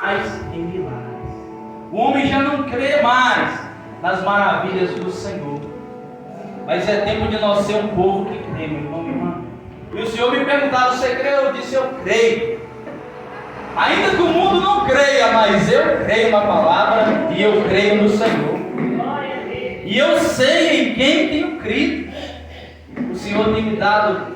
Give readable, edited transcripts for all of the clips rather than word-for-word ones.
mais em milagres. O homem já não crê mais nas maravilhas do Senhor. Mas é tempo de nós ser um povo que crê, meu irmão, minha irmã. E o Senhor me perguntava: você crê? Eu disse: eu creio. Ainda que o mundo não creia, mas eu creio na palavra e eu creio no Senhor. E eu sei em quem tenho crido. O Senhor tem me dado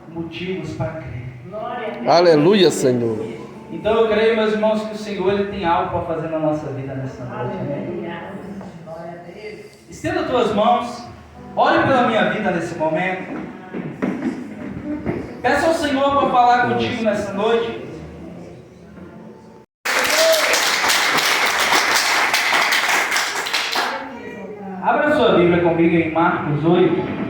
motivos para crer. Aleluia, Senhor. Então eu creio, meus irmãos, que o Senhor ele tem algo para fazer na nossa vida nessa noite. Amém? Estenda as tuas mãos. Ore pela minha vida nesse momento. Peça ao Senhor para falar contigo nessa noite. Abra sua Bíblia comigo em Marcos 8.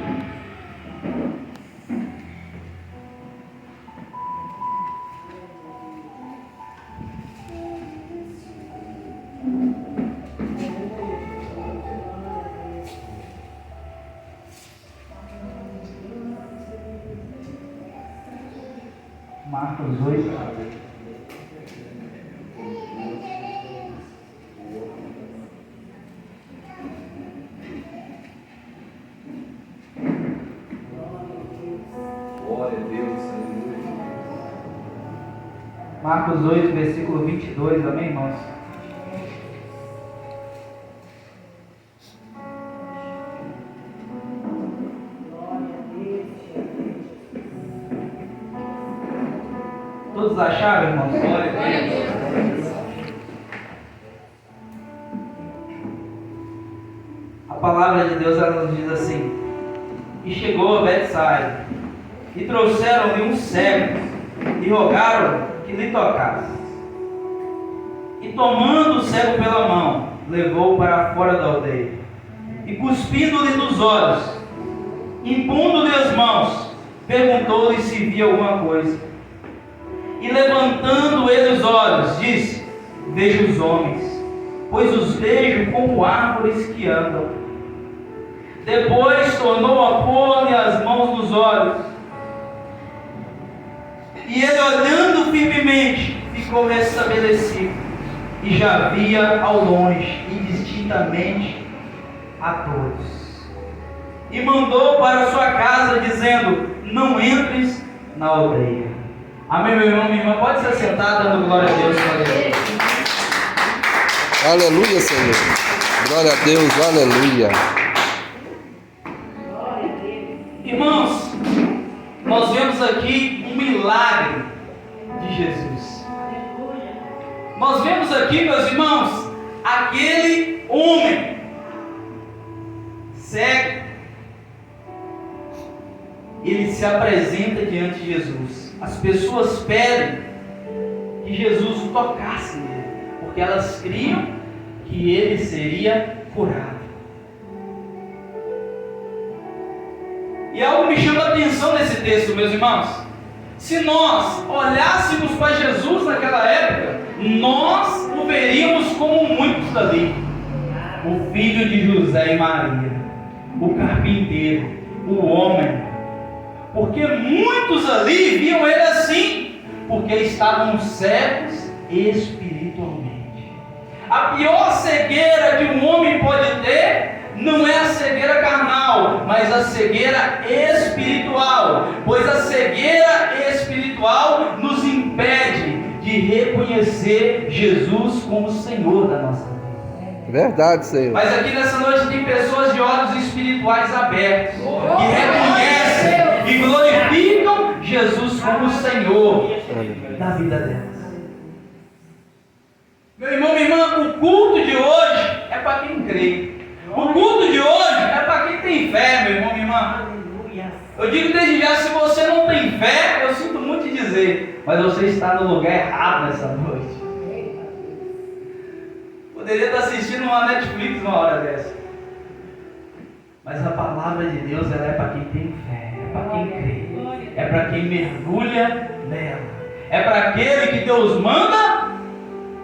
Marcos 8. Glória a Deus, Marcos 8, versículo 22, amém, irmãos? Todos acharam, irmãos? Glória a Deus. A palavra de Deus ela nos diz assim: e chegou a Betsaida, e trouxeram-lhe um cego, e rogaram que lhe tocasse. E tomando o cego pela mão, levou-o para fora da aldeia, e cuspindo-lhe nos olhos, impondo-lhe as mãos, perguntou-lhe se via alguma coisa. E levantando ele os olhos, disse: vejo os homens, pois os vejo como árvores que andam. Depois tornou a pôr-lhe as mãos nos olhos, e ele, olhando firmemente, ficou restabelecido, e já via ao longe, indistintamente, a todos. E mandou para sua casa, dizendo: não entres na aldeia. Amém, meu irmão, minha irmã? Pode se assentar, dando glória a Deus. Aleluia, Senhor. Glória a Deus, aleluia. Irmãos, nós vemos aqui um milagre de Jesus. Nós vemos aqui, meus irmãos, aquele homem cego. Ele se apresenta diante de Jesus. As pessoas pedem que Jesus o tocasse nele, porque elas criam que ele seria curado. E algo me chama a atenção nesse texto, meus irmãos. Se nós olhássemos para Jesus naquela época, nós o veríamos como muitos ali: o filho de José e Maria, o carpinteiro, o homem. Porque muitos ali viam ele assim, porque estavam cegos espiritualmente. A pior cegueira que um homem pode ter não é a cegueira carnal, mas a cegueira espiritual, pois a cegueira espiritual nos impede de reconhecer Jesus como Senhor da nossa vida. Verdade, Senhor. Mas aqui nessa noite tem pessoas de olhos espirituais abertos, que reconhecem e glorificam Jesus como Senhor da vida delas. Meu irmão, minha irmã, o culto de hoje é para quem crê. O culto de hoje é para quem tem fé, meu irmão, minha irmã. Eu digo desde já: se você não tem fé, eu sinto muito te dizer, mas você está no lugar errado nessa noite. Poderia estar assistindo uma Netflix uma hora dessa. Mas a palavra de Deus ela é para quem tem fé, é para quem crê, é para quem mergulha nela, é para aquele que Deus manda,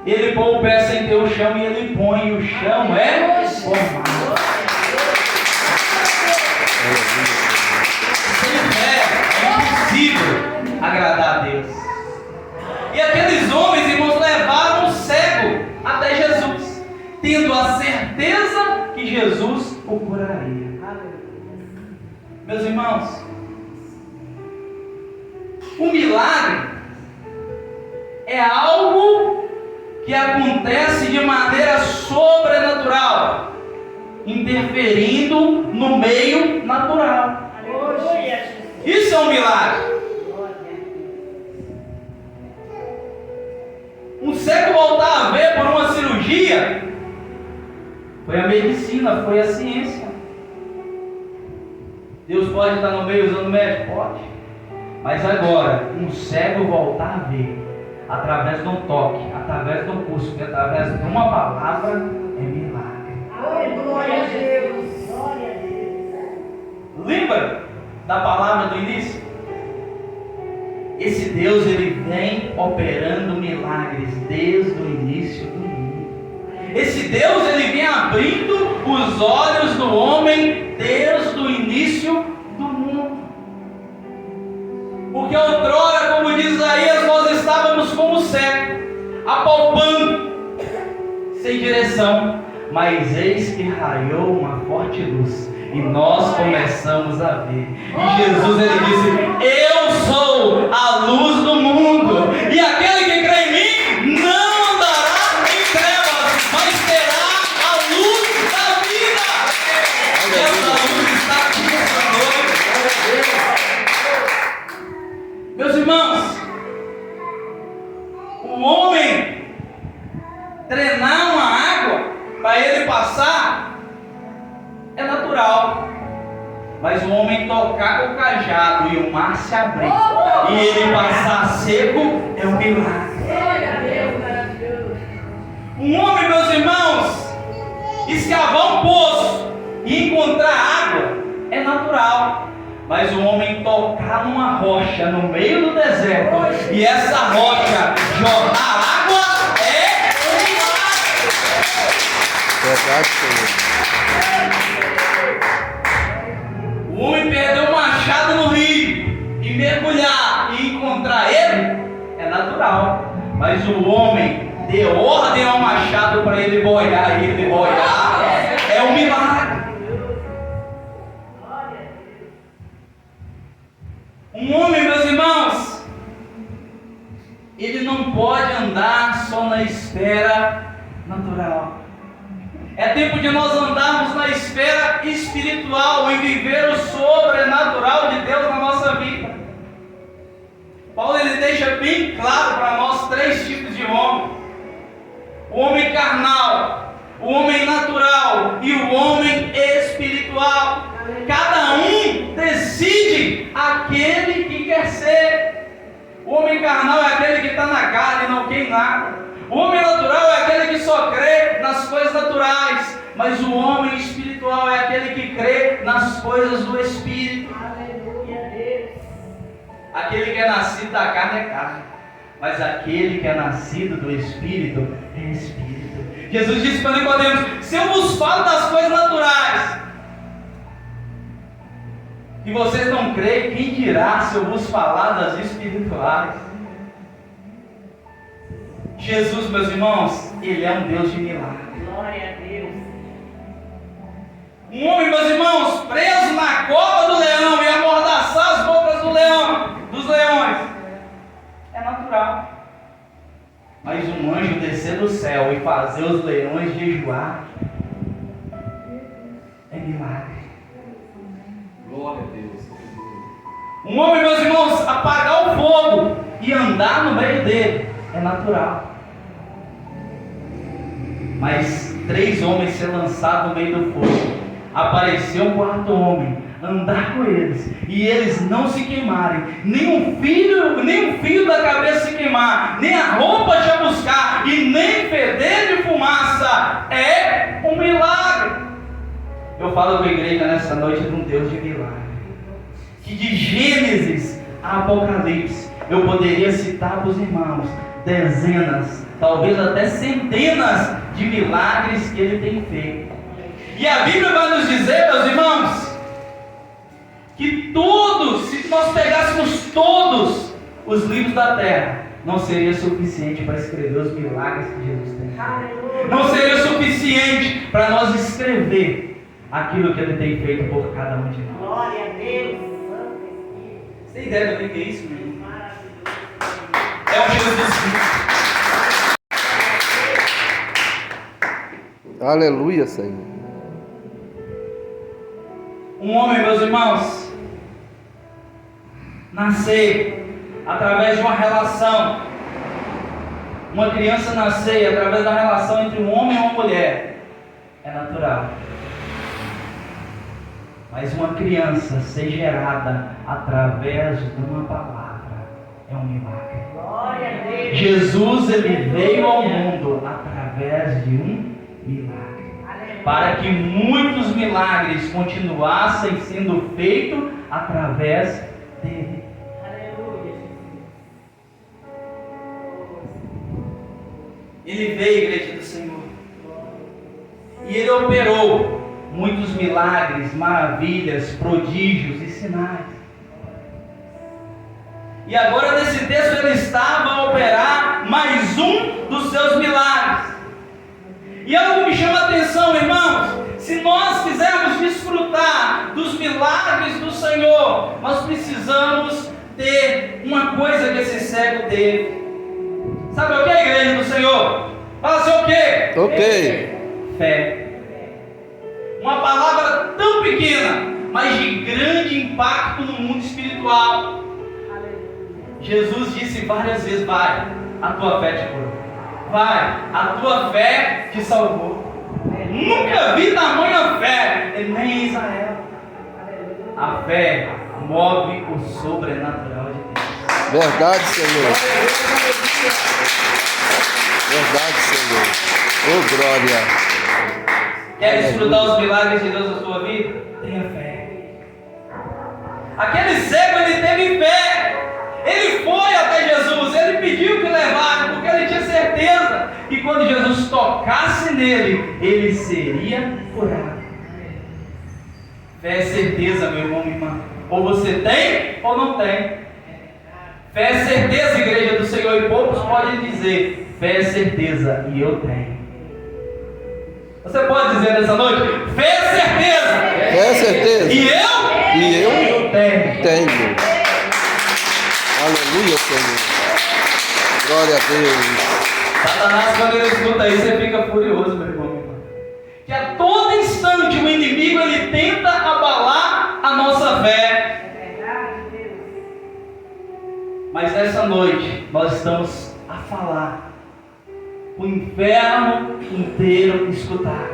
ele põe o pé sem ter o chão e ele põe, o chão é formado. Sem fé é impossível agradar a Deus. E aqueles homens, irmãos, levaram o céu certeza que Jesus o curaria. Meus irmãos, o milagre é algo que acontece de maneira sobrenatural, interferindo no meio natural. Isso é um milagre. Um cego voltar a ver por uma cirurgia foi a medicina, foi a ciência. Deus pode estar no meio usando médico? Pode. Mas agora, um cego voltar a ver através de um toque, através de um cuspe, através de uma palavra, é milagre. Glória a Deus. Glória a Deus. Lembra da palavra do início? Esse Deus, ele vem operando milagres desde o início do mundo. Esse Deus, ele vem abrindo os olhos do homem desde o início do mundo. Porque outrora, como diz Isaías, nós estávamos como cego, apalpando, sem direção. Mas eis que raiou uma forte luz e nós começamos a ver. E Jesus, ele disse: eu sou a luz do mundo, e aquele que crê em mim não andará em trevas, mas terá a luz da vida. E essa luz está aqui essa noite. Meus irmãos, o homem drenar uma água para ele passar é natural, mas o homem tocar com o cajado e o mar se abrir e ele passar seco é um milagre. Um homem, meus irmãos, escavar um poço e encontrar água é natural, mas o homem tocar numa rocha no meio do deserto e essa rocha jorrar água é um milagre. Verdade, Senhor. O homem perder o machado no rio e mergulhar e encontrar ele é natural, mas o homem deu ordem ao machado para ele boiar e ele boiar é um milagre. Um homem, meus irmãos, ele não pode andar só na esfera natural. É tempo de nós andarmos na esfera espiritual e viver o sobrenatural de Deus na nossa vida. Paulo, ele deixa bem claro para nós 3 tipos de homem: o homem carnal, o homem natural e o homem espiritual. Cada um decide aquele que quer ser. O homem carnal é aquele que está na carne e não quer nada. O homem natural é aquele que só crê nas coisas naturais, mas o homem espiritual é aquele que crê nas coisas do Espírito. Aleluia, Deus. Aquele que é nascido da carne é carne, mas aquele que é nascido do Espírito é Espírito. Jesus disse para Nicodemos: se eu vos falo das coisas naturais e vocês não creem, quem dirá se eu vos falar das espirituais? Jesus, meus irmãos, ele é um Deus de milagre. Glória a Deus. Um homem, meus irmãos, preso na cova do leão e amordaçar as bocas dos leões é natural. Mas um anjo descer do céu e fazer os leões jejuar é milagre. Glória a Deus. Um homem, meus irmãos, apagar o fogo e andar no meio dele é natural. Mas 3 homens ser lançados no meio do fogo, apareceu um 4º homem, andar com eles, e eles não se queimarem, nem um fio da cabeça se queimar, nem a roupa te buscar, e nem feder de fumaça, é um milagre. Eu falo com a igreja nessa noite de um Deus de milagre, que de Gênesis a Apocalipse eu poderia citar para os irmãos dezenas, talvez até centenas de milagres que ele tem feito. E a Bíblia vai nos dizer, meus irmãos, que todos, se nós pegássemos todos os livros da terra não seria suficiente para escrever os milagres que Jesus tem feito. Não seria suficiente para nós escrever aquilo que Ele tem feito por cada um de nós. Glória a Deus. Santo Espírito. Você tem ideia do que é isso, meu irmão? Maravilhoso. É o Jesus Cristo. Aleluia, Senhor. Um homem, meus irmãos, nascer através de uma relação. Uma criança nascer através da relação entre um homem e uma mulher é natural. Mas uma criança ser gerada através de uma palavra é um milagre. Glória a Deus. Jesus, ele veio ao mundo através de um milagre, para que muitos milagres continuassem sendo feitos através dele. Aleluia. Ele veio, igreja do Senhor, e ele operou muitos milagres, maravilhas, prodígios e sinais. E agora nesse texto ele estava a operar mais um dos seus milagres. E algo que me chama a atenção, irmãos, se nós quisermos desfrutar dos milagres do Senhor, nós precisamos ter uma coisa que esse cego teve. Sabe o que, igreja do Senhor? Fala assim, o quê? Ok. Fé. Uma palavra tão pequena, mas de grande impacto no mundo espiritual. Jesus disse várias vezes, vai, a tua fé te curou. Vai, a tua fé te salvou. Nunca vi tamanha fé, nem em Israel. A fé move o sobrenatural de Deus. Verdade, Senhor. Verdade, Senhor. Oh, glória. Quer desfrutar os milagres de Deus na sua vida? Tenha fé. Aquele cego, ele teve fé. Ele foi até Jesus, ele pediu que levasse, porque ele tinha certeza que quando Jesus tocasse nele, ele seria curado. Fé é certeza, meu irmão e irmã. Ou você tem, ou não tem. Fé é certeza, igreja do Senhor, e poucos podem dizer, fé é certeza, e eu tenho. Você pode dizer nessa noite, fé é certeza. Fé é certeza. E eu tenho. Tenho. Aleluia, Senhor. Glória a Deus. Satanás, quando ele escuta isso, ele fica furioso, meu irmão. Que a todo instante o inimigo, ele tenta abalar a nossa fé. Mas nessa noite, nós estamos a falar o inferno inteiro escutar.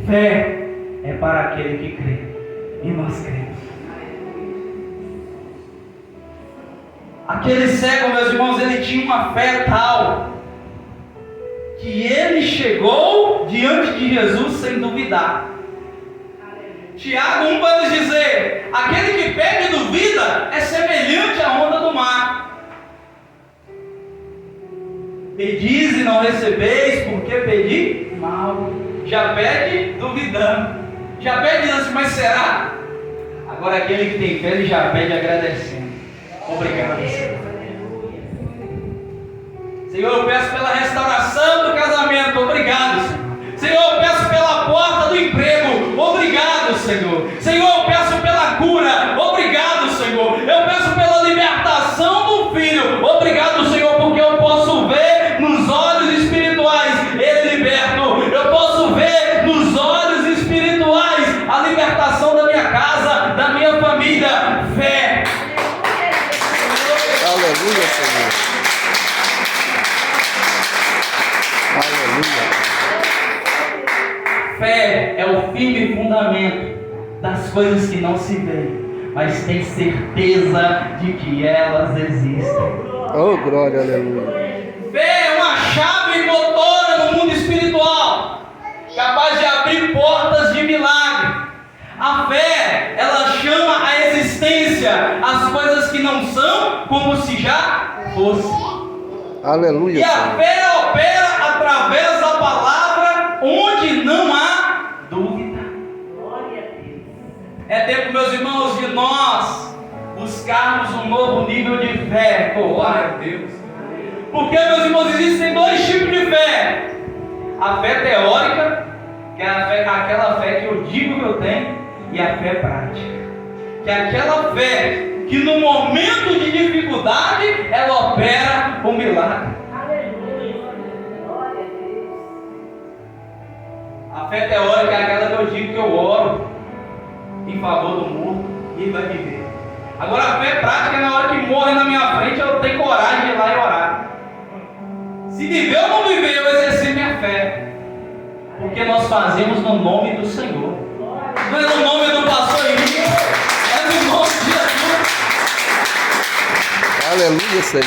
Fé é para aquele que crê. E nós cremos. Aquele cego, meus irmãos, ele tinha uma fé tal que ele chegou diante de Jesus sem duvidar. Tiago 1 vai nos dizer: aquele que pede e duvida é semelhante à onda do mar. Pedis e não recebeis, porque pedi mal. Já pede duvidando. Já pede assim, mas será? Agora aquele que tem fé, ele já pede agradecendo. Obrigado, Senhor. Senhor, eu peço pela restauração do casamento. Obrigado, Senhor. Senhor, eu peço pela porta do emprego. Obrigado, Senhor. Senhor, eu peço pela cura. Obrigado, Senhor. Eu peço pela libertação do filho. Obrigado, Senhor, porque eu posso ver nos olhos espirituais ele liberto. Eu posso ver nos olhos espirituais a libertação da minha casa, da minha família. Fé. Aleluia, Senhor. Aleluia. Fé é o firme fundamento das coisas que não se veem, mas tem certeza de que elas existem. Oh, glória, aleluia. Fé é uma chave motora no mundo espiritual, capaz de abrir portas de milagre. A fé, ela chama à existência as coisas que não são como se já fossem. Aleluia, E a Senhor. fé opera através da palavra onde não há dúvida. Glória a Deus. É tempo, meus irmãos, de nós buscarmos um novo nível de fé. Glória a Deus. Porque, meus irmãos, existem dois tipos de fé: a fé teórica, que é aquela fé que eu digo que eu tenho, e a fé prática, que é aquela fé que no momento de dificuldade ela opera um milagre. Aleluia. Glória a Deus. A fé teórica é aquela que eu digo que eu oro em favor do mundo e ele vai viver. Agora a fé prática é na hora que morre na minha frente, eu tenho coragem de ir lá e orar. Se viver ou não viver, eu exercer minha fé. Porque nós fazemos no nome do Senhor. Não é no nome do pastor Henrique, é no nome de Jesus. Aleluia, Senhor.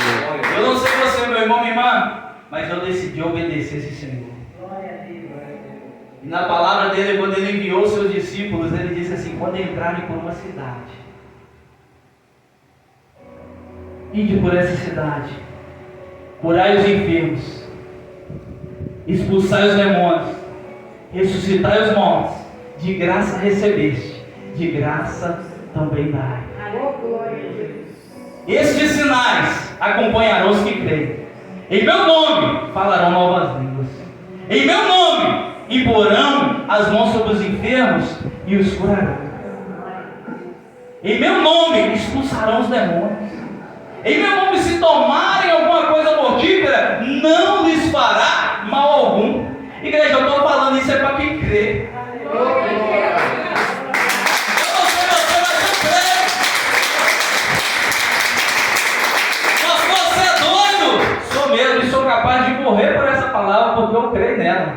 Eu não sei você, meu irmão, minha irmã, mas eu decidi obedecer esse Senhor. E na palavra dele, quando ele enviou seus discípulos, ele disse assim: quando entrarem por uma cidade, ide por essa cidade, curai os enfermos, expulsai os demônios, ressuscitai os mortos, de graça recebeste, de graça também dai. Estes sinais acompanharão os que creem. Em meu nome falarão novas línguas. Em meu nome imporão as mãos sobre os enfermos e os curarão. Em meu nome expulsarão os demônios. Em meu nome, se tomarem alguma coisa mortífera, não lhes fará mal algum. Igreja, eu estou falando isso é para quem crê. Eu não sei você, mas eu creio. Mas você é doido? Sou mesmo e sou capaz de morrer por essa palavra, porque eu creio nela.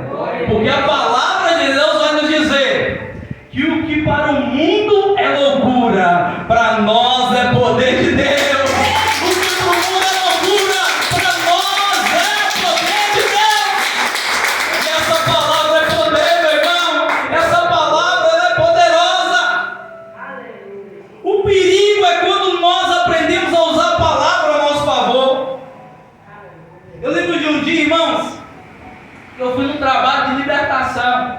Porque a palavra de Deus vai nos dizer que o que para o mundo é loucura, para nós é poder de Deus. Eu fui num trabalho de libertação,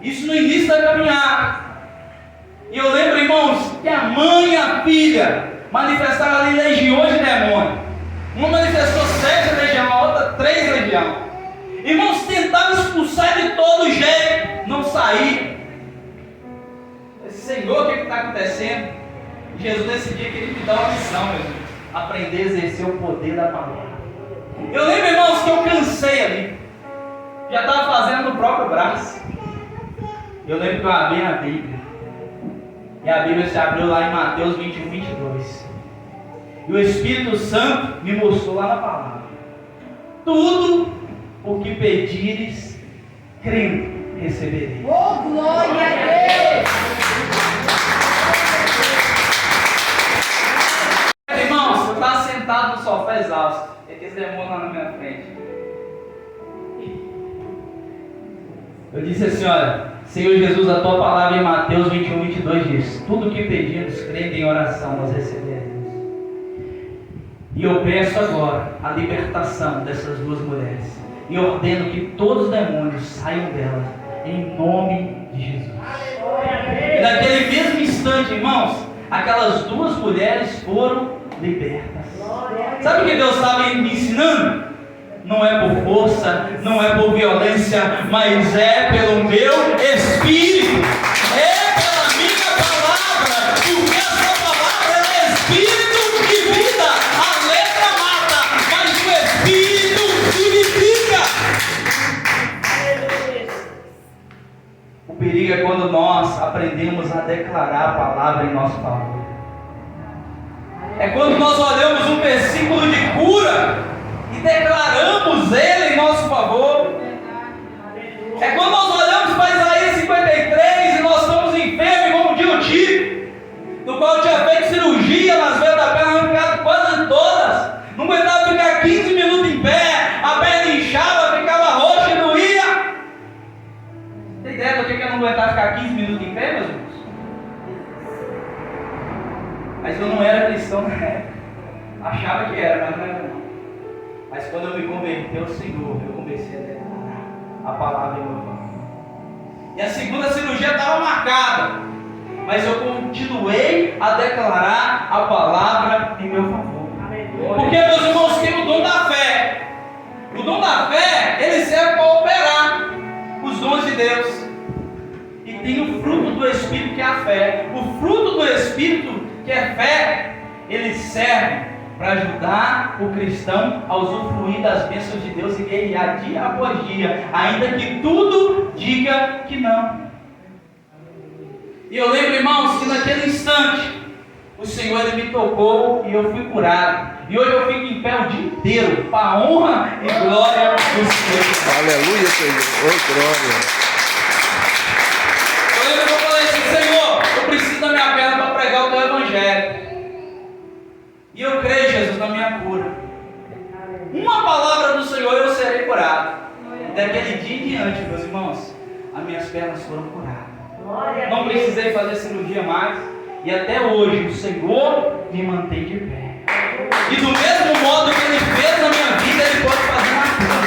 isso no início da caminhada, e eu lembro, irmãos, que a mãe e a filha manifestaram ali legiões de demônios. Uma manifestou 7 legiões, a outra 3 legiões. Irmãos, tentaram expulsar de todo jeito, não saía. Senhor, o que está acontecendo? E Jesus decidiu que ele me dá uma missão, meu Deus, aprender a exercer o poder da palavra. Eu lembro, irmãos, que eu cansei ali. Já estava fazendo no próprio braço. Eu lembro que eu abri a Bíblia. E a Bíblia se abriu lá em Mateus 21, 22. E o Espírito Santo me mostrou lá na palavra: tudo o que pedires, crendo, recebereis. Oh, glória a Deus! Irmãos, eu estava sentado no sofá exausto. E aqueles demônios lá na minha frente. Eu disse assim: olha, Senhor Jesus, a tua palavra em Mateus 21, 22 diz: tudo o que pedimos, crendo em oração, nós receberemos. E eu peço agora a libertação dessas duas mulheres. E ordeno que todos os demônios saiam delas, em nome de Jesus. E naquele mesmo instante, irmãos, aquelas duas mulheres foram libertas. Sabe o que Deus estava me ensinando? Não é por força, não é por violência, mas é pelo meu Espírito, é pela minha palavra, porque essa palavra é Espírito e vida. A letra mata, mas o Espírito vivifica. O perigo é quando nós aprendemos a declarar a palavra em nosso favor. É quando nós olhamos um versículo de cura e declaramos ele em nosso favor. É quando nós olhamos para Isaías 53 e nós estamos enfermos, como diz o Tito, do qual eu tinha feito cirurgia nas veias da perna, arrancado quase todas, não aguentava ficar 15 minutos em pé, a perna inchava, ficava roxa e doía. Tem ideia do que eu não aguentava ficar 15 minutos em pé, meus irmãos? Mas eu não era cristão na época, achava que era, mas não era não. Mas quando eu me converti ao Senhor, eu comecei a declarar a palavra em meu favor. E a segunda cirurgia estava marcada, mas eu continuei a declarar a palavra em meu favor. Porque, meus irmãos, tem o dom da fé. O dom da fé, ele serve para operar os dons de Deus. E tem o fruto do Espírito, que é a fé. O fruto do Espírito, que é fé, ele serve para ajudar o cristão a usufruir das bênçãos de Deus e guerrear dia após dia, ainda que tudo diga que não. E eu lembro, irmãos, que naquele instante o Senhor ele me tocou e eu fui curado. E hoje eu fico em pé o dia inteiro para a honra e glória do Senhor. Aleluia, Senhor. Oh, glória. Eu lembro que eu falei assim: Senhor, eu preciso da minha perna para pregar o teu evangelho. E eu creio, Jesus, na minha cura. Uma palavra do Senhor eu serei curado. E daquele dia em diante, meus irmãos, as minhas pernas foram curadas. Não precisei fazer cirurgia mais. E até hoje o Senhor me mantém de pé. E do mesmo modo que Ele fez na minha vida, Ele pode fazer na tua.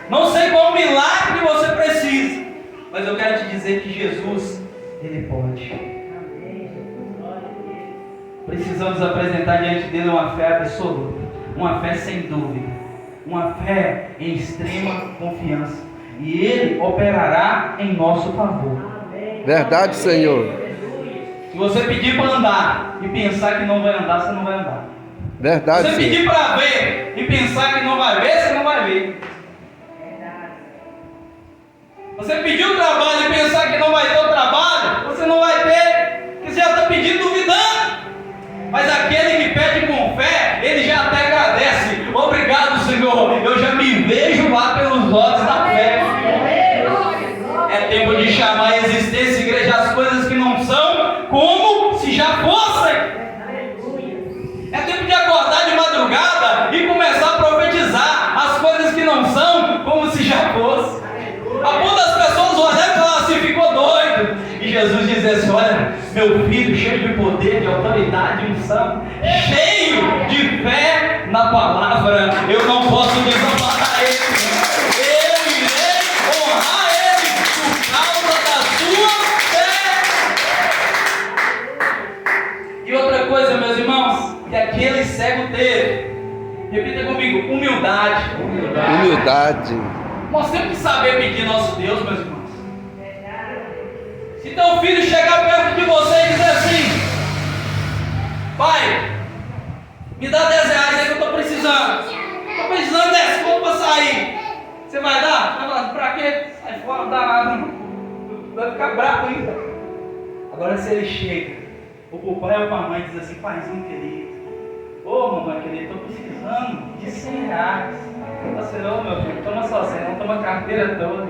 Não sei qual milagre você precisa, mas eu quero te dizer que Jesus, Ele pode. Precisamos apresentar diante dele uma fé absoluta, uma fé sem dúvida, uma fé em extrema confiança, e ele operará em nosso favor. Verdade, Senhor. Se você pedir para andar e pensar que não vai andar, você não vai andar. Verdade, Se você pedir para ver e pensar que não vai ver, você não vai ver. Você pediu o trabalho e pensar que não vai ter o trabalho, você não vai ter, porque você já está pedindo duvidando. Mas aquele que pede com fé, ele já até agradece. Obrigado, Senhor. Eu já me vejo lá pelos olhos da fé. É tempo de chamar a existência, igreja, as coisas que não são como se já fossem. É tempo de acordar de madrugada e começar a profetizar as coisas que não são como se já fossem. A ponto das pessoas olharem e falar assim: ficou doido. E Jesus diz assim: olha, meu filho, cheio de poder, de autoridade, de unção, cheio de fé na palavra, eu não posso desamparar ele. Eu irei honrar ele por causa da sua fé. E outra coisa, meus irmãos, que aquele cego teve, repita comigo: humildade. Humildade. Nós temos que saber pedir nosso Deus, meus irmãos. Se teu filho chegar perto de você e dizer assim: pai, me dá 10 reais aí que eu estou precisando. Estou precisando desse conto para sair. Você vai dar? Vai falar: pra quê? Sai fora, não dá nada. Vai ficar bravo ainda. Agora se ele chega, ou para o pai ou para a mãe, diz assim: paizinho querido, ô mamãe querida, estou precisando de 100 reais. Você, ô meu filho, toma só 100, não toma a carteira toda.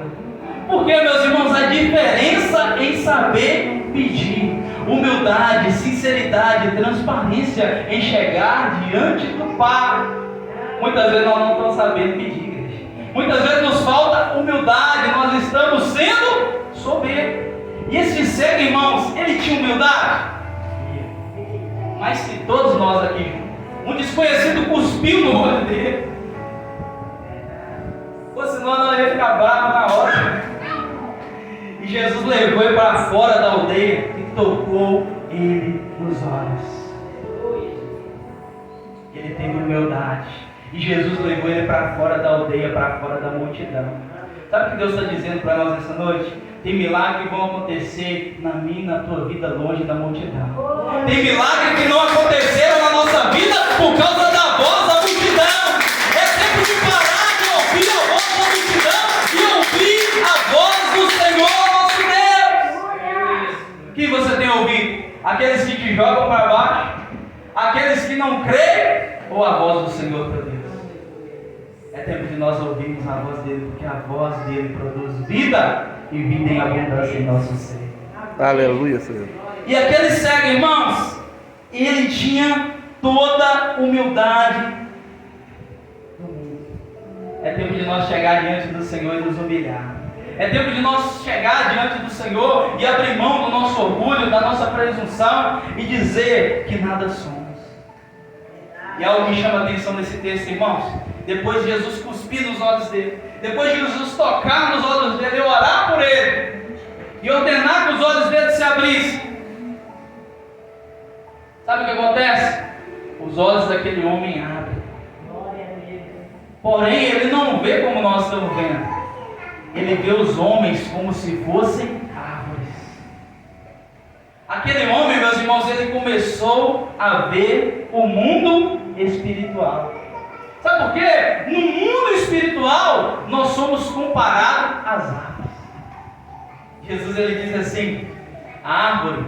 Porque, meus irmãos, a diferença em saber pedir, humildade, sinceridade, transparência em chegar diante do Pai. Muitas vezes nós não estamos sabendo pedir, igreja. Muitas vezes nos falta humildade, nós estamos sendo soberbos. E esse cego, irmãos, ele tinha humildade? Mais que todos nós aqui juntos. Um desconhecido cuspiu no olho dele. Ou senão não ia ficar bravo na hora. E Jesus levou ele para fora da aldeia e tocou ele nos olhos. Ele teve humildade. E Jesus levou ele para fora da aldeia, para fora da multidão. Sabe o que Deus está dizendo para nós essa noite? Tem milagres que vão acontecer na minha e na tua vida longe da multidão. Tem milagres que não aconteceram na nossa vida por causa da voz da multidão. É tempo de parar de ouvir a voz da multidão e ouvir a voz do Senhor nosso Deus. Que você tem ouvido? Aqueles que te jogam para baixo? Aqueles que não creem? Ou a voz do Senhor teu Deus? É tempo de nós ouvirmos a voz dele, porque a voz dele produz vida e vida em abundância em nosso ser. Aleluia, Senhor. E aquele cego, irmãos, ele tinha toda a humildade do mundo. É tempo de nós chegar diante do Senhor e nos humilhar. É tempo de nós chegar diante do Senhor e abrir mão do nosso orgulho, da nossa presunção e dizer que nada somos. E algo me chama a atenção nesse texto, irmãos. Depois de Jesus cuspir nos olhos dele, depois de Jesus tocar nos olhos dele e orar por ele, e ordenar que os olhos dele se abrissem. Sabe o que acontece? Os olhos daquele homem abrem. Porém, ele não vê como nós estamos vendo. Ele vê os homens como se fossem árvores. Aquele homem, meus irmãos, ele começou a ver o mundo espiritual. Sabe por quê? No mundo espiritual, nós somos comparados às árvores. Jesus, ele diz assim, a árvore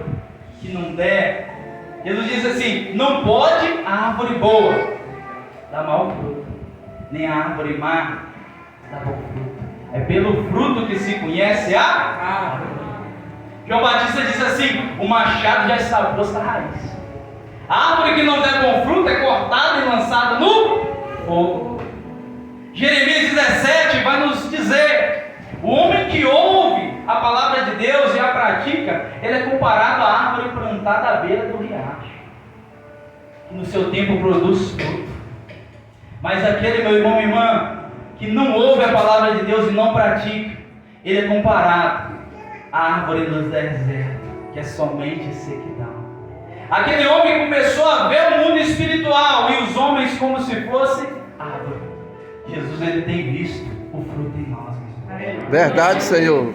que não der, Jesus diz assim, não pode a árvore boa dar mau fruto, nem a árvore má dar bom fruto. É pelo fruto que se conhece a árvore. João Batista diz assim, o machado já está posto à raiz. A árvore que não der bom fruto é cortada e lançada no fogo. Jeremias 17 vai nos dizer, o homem que ouve a palavra de Deus e a pratica, ele é comparado à árvore plantada à beira do riacho, que no seu tempo produz fruto. Mas aquele, meu irmão, minha irmã, que não ouve a palavra de Deus e não pratica, ele é comparado à árvore do deserto, que é somente sequidão. Aquele homem começou a ver o mundo espiritual e os homens como se fossem árvore. Jesus, ele tem visto o fruto em nós. Verdade, Senhor.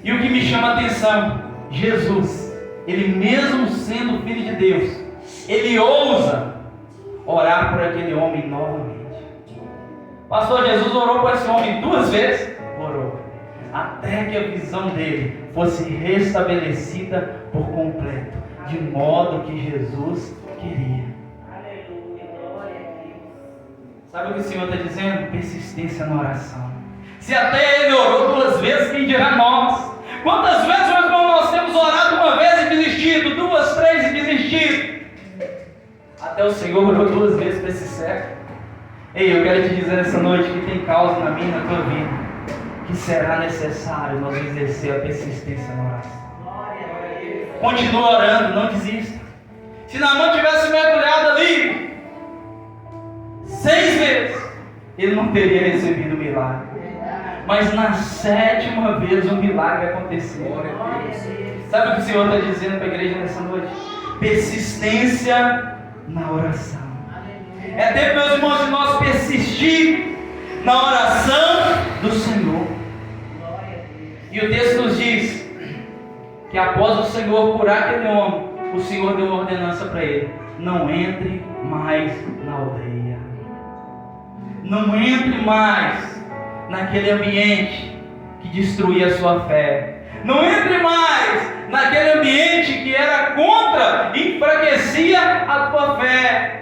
E o que me chama a atenção, Jesus, ele mesmo sendo filho de Deus, ele ousa orar por aquele homem novamente. Pastor, Jesus orou por esse homem 2 vezes? Orou. Até que a visão dele fosse restabelecida por completo, de modo que Jesus queria. Aleluia, glória a Deus. Sabe o que o Senhor está dizendo? Persistência na oração. Se até ele orou 2 vezes, quem dirá nós? Quantas vezes, meu irmão, nós temos orado 1 vez e desistido, 2, 3 e desistido? Até o Senhor orou 2 vezes para esse século. Ei, eu quero te dizer nessa noite que tem causa na minha e na tua vida, que será necessário nós exercer a persistência na oração. Continua orando, não desista. Se Naamã tivesse mergulhado ali 6 vezes, ele não teria recebido o milagre. Mas na 7ª vez o milagre aconteceu. Sabe o que o Senhor está dizendo para a igreja nessa noite? Persistência na oração. É tempo, meus irmãos, de nós persistir na oração do Senhor. E o texto nos diz que após o Senhor curar aquele homem, o Senhor deu uma ordenança para ele: não entre mais na aldeia. Não entre mais naquele ambiente que destruía a sua fé. Não entre mais naquele ambiente que era contra e enfraquecia a tua fé.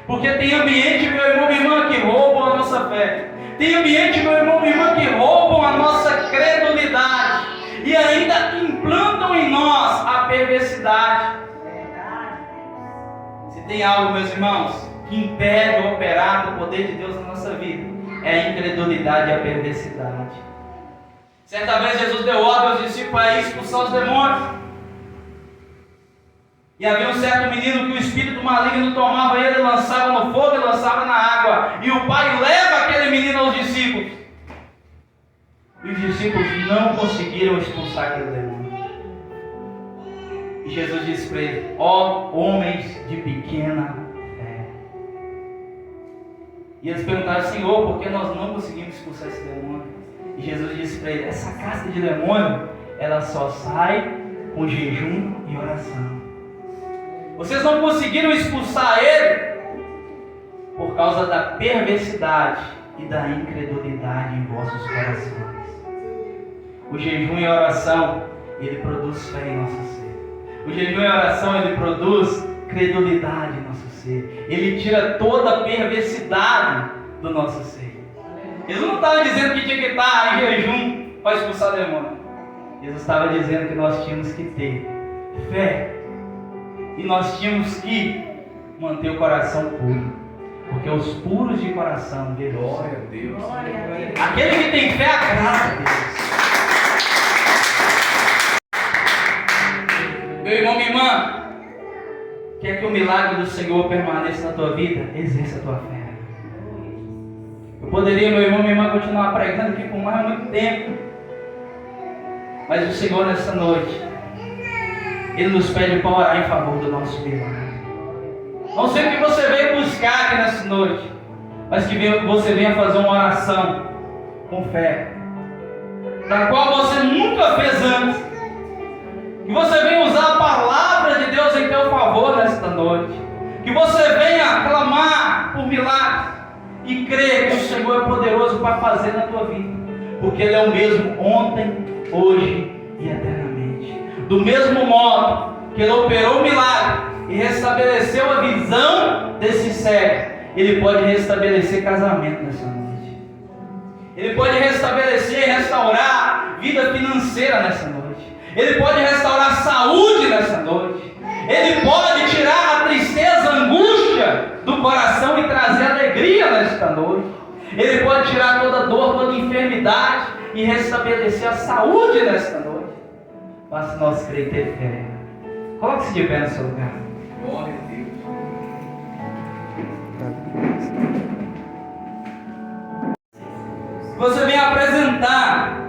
Porque tem ambiente, meu irmão e minha irmã, que roubam a nossa fé. Tem ambiente, meu irmão e minha irmã, que roubam a nossa credulidade. E ainda implantam em nós a perversidade. Se tem algo, meus irmãos, que impede o operar do poder de Deus na nossa vida, é a incredulidade e a perversidade. Certa vez Jesus deu ordem aos discípulos a expulsar os demônios. E havia um certo menino que o espírito maligno tomava ele, lançava no fogo e lançava na água. E o pai leva aquele menino aos discípulos. E os discípulos não conseguiram expulsar aquele demônio. E Jesus disse para ele: ó homens de pequena fé. E eles perguntaram: Senhor, por que nós não conseguimos expulsar esse demônio? E Jesus disse para ele: essa casca de demônio, ela só sai com jejum e oração. Vocês não conseguiram expulsar ele por causa da perversidade e da incredulidade em vossos corações. O jejum e a oração, ele produz fé em nosso ser. O jejum e a oração, ele produz credulidade em nosso ser. Ele tira toda a perversidade do nosso ser. Jesus não estava dizendo que tinha que estar em jejum para expulsar o demônio. Jesus estava dizendo que nós tínhamos que ter fé. E nós tínhamos que manter o coração puro. Porque os puros de coração verão. Glória a Deus. Aquele que tem fé agrada a Deus. Meu irmão, minha irmã, quer que o milagre do Senhor permaneça na tua vida? Exerça a tua fé. Eu poderia, meu irmão, minha irmã, continuar pregando aqui por mais muito tempo. Mas o Senhor, nessa noite, Ele nos pede para orar em favor do nosso milagre. Não sei o que você veio buscar aqui nessa noite, mas que você venha fazer uma oração com fé, da qual você nunca fez antes. Que você venha usar a palavra de Deus em teu favor nesta noite. Que você venha clamar por milagres e crer que o Senhor é poderoso para fazer na tua vida, porque Ele é o mesmo ontem, hoje e eternamente. Do mesmo modo que Ele operou o milagre e restabeleceu a visão desse cego, Ele pode restabelecer casamento nessa noite. Ele pode restabelecer e restaurar vida financeira nessa noite. Ele pode restaurar saúde nessa noite. Ele pode tirar a tristeza, a angústia do coração e trazer alegria nesta noite. Ele pode tirar toda dor, toda enfermidade e restabelecer a saúde nesta noite. Basta nós crer e ter fé. Coloque-se de pé no seu lugar. Glória a Deus. Você vem apresentar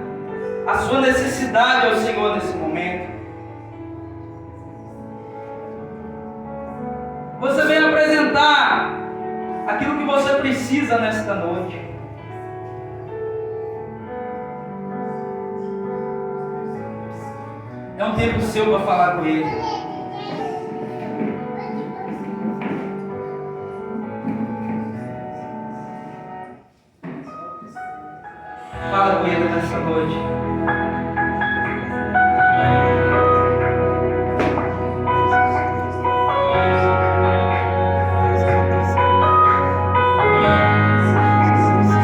a sua necessidade ao Senhor nesse momento. Você vem apresentar aquilo que você precisa nesta noite. É um tempo seu para falar com Ele. Fala com Ele nessa noite.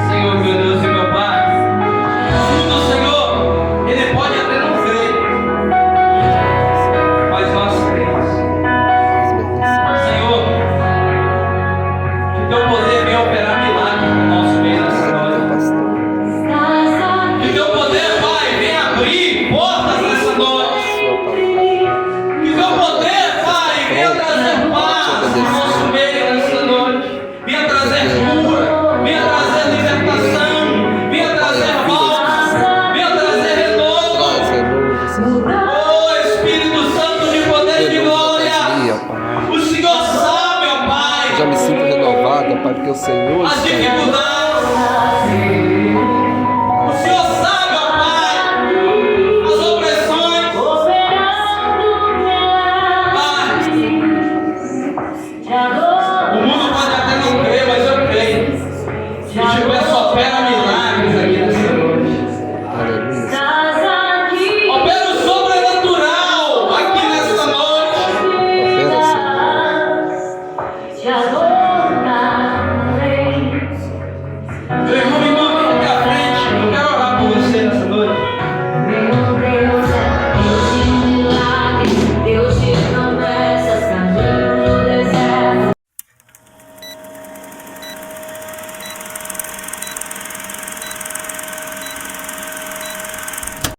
Senhor, meu Deus e meu Pai, tudo, Senhor, Ele pode até não crer, mas nós cremos. Senhor, que Teu poder venha operar milagres no nosso meio nessa noite. Que Teu poder, Pai, venha abrir portas nessa noite. Que Teu poder, Pai, venha trazer paz no nosso meio nessa noite. Venha trazer cura, venha trazer libertação, venha trazer volta, venha trazer renovo. Oh, Espírito Santo de poder e de glória, o Senhor sabe, ó Pai, Já me sinto renovada, Pai, porque o Senhor as está aí. dificuldades,